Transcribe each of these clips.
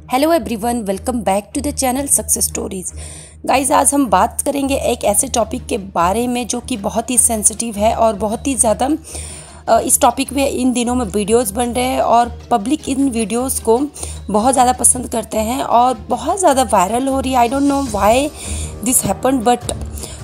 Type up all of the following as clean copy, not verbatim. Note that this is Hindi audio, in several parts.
Hello everyone, welcome back to the channel success stories. Guys, आज हम बात करेंगे एक ऐसे टॉपिक के बारे में जो कि बहुत ही सेंसिटिव है और बहुत ही ज़्यादा इस टॉपिक पे इन दिनों में वीडियोस बन रहे हैं और पब्लिक इन वीडियोस को बहुत ज़्यादा पसंद करते हैं और बहुत ज़्यादा वायरल हो रही है। I don't know why this happen, but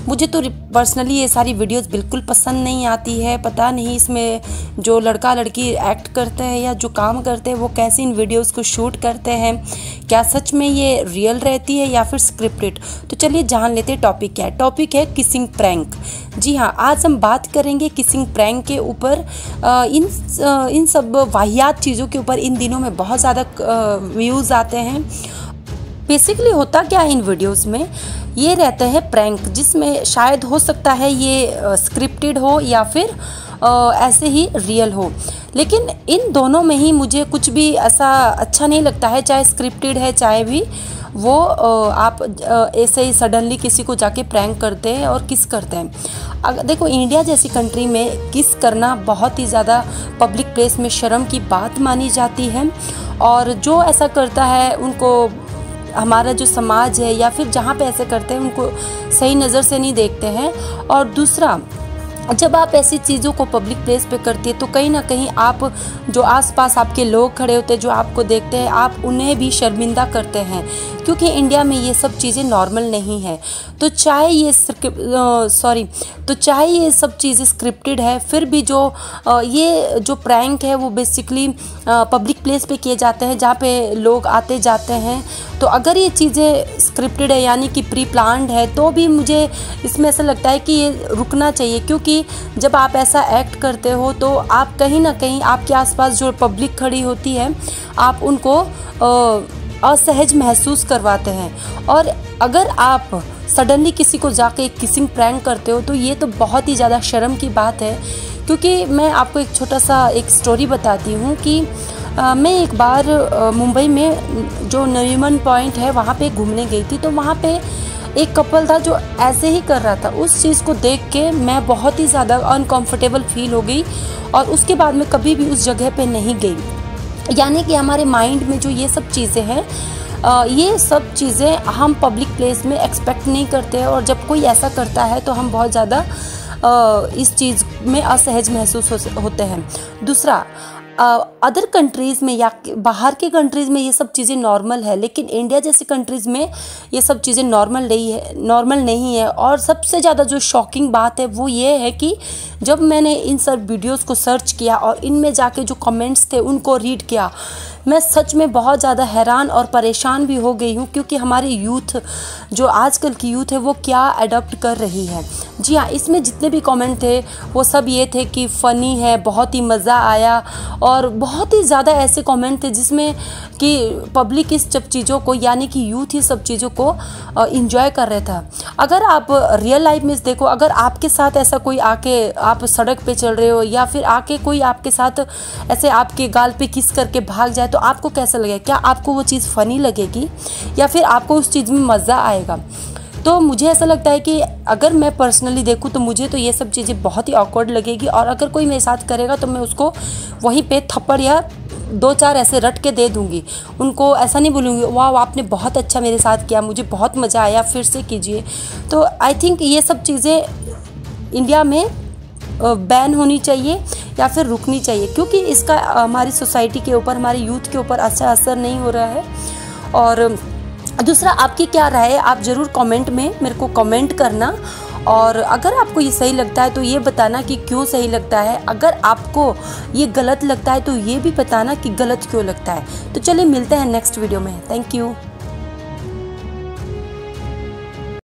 मुझे तो पर्सनली ये सारी वीडियोस बिल्कुल पसंद नहीं आती है। पता नहीं इसमें जो लड़का लड़की एक्ट करते हैं या जो काम करते हैं वो कैसे इन वीडियोस को शूट करते हैं, क्या सच में ये रियल रहती है या फिर स्क्रिप्टेड। तो चलिए जान लेते हैं टॉपिक क्या है। टॉपिक है किसिंग प्रैंक। जी हाँ, आज हम बात करेंगे किसिंग प्रैंक के ऊपर। इन सब वाहियात चीज़ों के ऊपर इन दिनों में बहुत ज़्यादा व्यूज़ आते हैं। बेसिकली होता क्या है इन वीडियोस में, ये रहता है प्रैंक, जिसमें शायद हो सकता है ये स्क्रिप्टेड हो या फिर ऐसे ही रियल हो, लेकिन इन दोनों में ही मुझे कुछ भी ऐसा अच्छा नहीं लगता है। चाहे स्क्रिप्टेड है चाहे भी वो आप ऐसे ही सडनली किसी को जाके प्रैंक करते हैं और किस करते हैं। अगर देखो, इंडिया जैसी कंट्री में किस करना बहुत ही ज़्यादा पब्लिक प्लेस में शर्म की बात मानी जाती है, और जो ऐसा करता है उनको हमारा जो समाज है या फिर जहाँ पे ऐसे करते हैं उनको सही नज़र से नहीं देखते हैं। और दूसरा, जब आप ऐसी चीज़ों को पब्लिक प्लेस पे करती है तो कहीं ना कहीं आप जो आसपास आपके लोग खड़े होते हैं जो आपको देखते हैं, आप उन्हें भी शर्मिंदा करते हैं, क्योंकि इंडिया में ये सब चीज़ें नॉर्मल नहीं है। तो चाहे ये सब चीज़ें स्क्रिप्टेड है, फिर भी ये जो प्रैंक है वो बेसिकली पब्लिक प्लेस पे किए जाते हैं जहाँ पे लोग आते जाते हैं। तो अगर ये चीज़ें स्क्रिप्टेड है यानी कि प्री प्लान्ड है, तो भी मुझे इसमें ऐसा लगता है कि ये रुकना चाहिए, क्योंकि जब आप ऐसा एक्ट करते हो तो आप कहीं ना कहीं आपके आसपास जो पब्लिक खड़ी होती है आप उनको असहज महसूस करवाते हैं। और अगर आप सडनली किसी को जाके किसिंग प्रैंक करते हो तो ये तो बहुत ही ज़्यादा शर्म की बात है। क्योंकि मैं आपको एक छोटा सा एक स्टोरी बताती हूँ कि मैं एक बार मुंबई में जो नरीमन पॉइंट है वहाँ पे घूमने गई थी। तो वहाँ पे एक कपल था जो ऐसे ही कर रहा था। उस चीज़ को देख के मैं बहुत ही ज़्यादा अनकंफर्टेबल फील हो गई और उसके बाद मैं कभी भी उस जगह पे नहीं गई। यानी कि हमारे माइंड में जो ये सब चीज़ें हैं, ये सब चीज़ें हम पब्लिक प्लेस में एक्सपेक्ट नहीं करते हैं, और जब कोई ऐसा करता है तो हम बहुत ज़्यादा इस चीज़ में असहज महसूस होते हैं। दूसरा, अदर कंट्रीज़ में या बाहर की कंट्रीज़ में ये सब चीज़ें नॉर्मल है, लेकिन इंडिया जैसी कंट्रीज़ में ये सब चीज़ें नॉर्मल नहीं है। और सबसे ज़्यादा जो शॉकिंग बात है वो ये है कि जब मैंने इन सब वीडियोस को सर्च किया और इनमें जाके जो कमेंट्स थे उनको रीड किया, मैं सच में बहुत ज़्यादा हैरान और परेशान भी हो गई हूँ, क्योंकि हमारी यूथ, जो आजकल की यूथ है, वो क्या अडॉप्ट कर रही है। जी हाँ, इसमें जितने भी कमेंट थे वो सब ये थे कि फ़नी है, बहुत ही मज़ा आया, और बहुत ही ज़्यादा ऐसे कमेंट थे जिसमें कि पब्लिक इस सब चीज़ों को यानी कि यूथ ही सब चीज़ों को इंजॉय कर रहा था। अगर आप रियल लाइफ में देखो, अगर आपके साथ ऐसा कोई आके, आप सड़क पे चल रहे हो या फिर आके कोई आपके साथ ऐसे आपके गाल पे किस करके भाग जाए तो आपको कैसा लगेगा? क्या आपको वो चीज़ फ़नी लगेगी या फिर आपको उस चीज़ में मज़ा आएगा? तो मुझे ऐसा लगता है कि अगर मैं पर्सनली देखूं तो मुझे तो ये सब चीज़ें बहुत ही ऑकवर्ड लगेगी, और अगर कोई मेरे साथ करेगा तो मैं उसको वहीं पे थप्पड़ या 2-4 ऐसे रट के दे दूँगी। उनको ऐसा नहीं बोलूँगी वाह आपने बहुत अच्छा मेरे साथ किया, मुझे बहुत मज़ा आया, फिर से कीजिए। तो आई थिंक ये सब चीज़ें इंडिया में बैन होनी चाहिए या फिर रुकनी चाहिए, क्योंकि इसका हमारी सोसाइटी के ऊपर, हमारे यूथ के ऊपर अच्छा असर नहीं हो रहा है। और दूसरा, आपकी क्या राय है आप ज़रूर कमेंट में मेरे को कमेंट करना, और अगर आपको ये सही लगता है तो ये बताना कि क्यों सही लगता है। अगर आपको ये गलत लगता है तो ये भी बताना कि गलत क्यों लगता है। तो चलिए मिलते हैं नेक्स्ट वीडियो में। Thank you.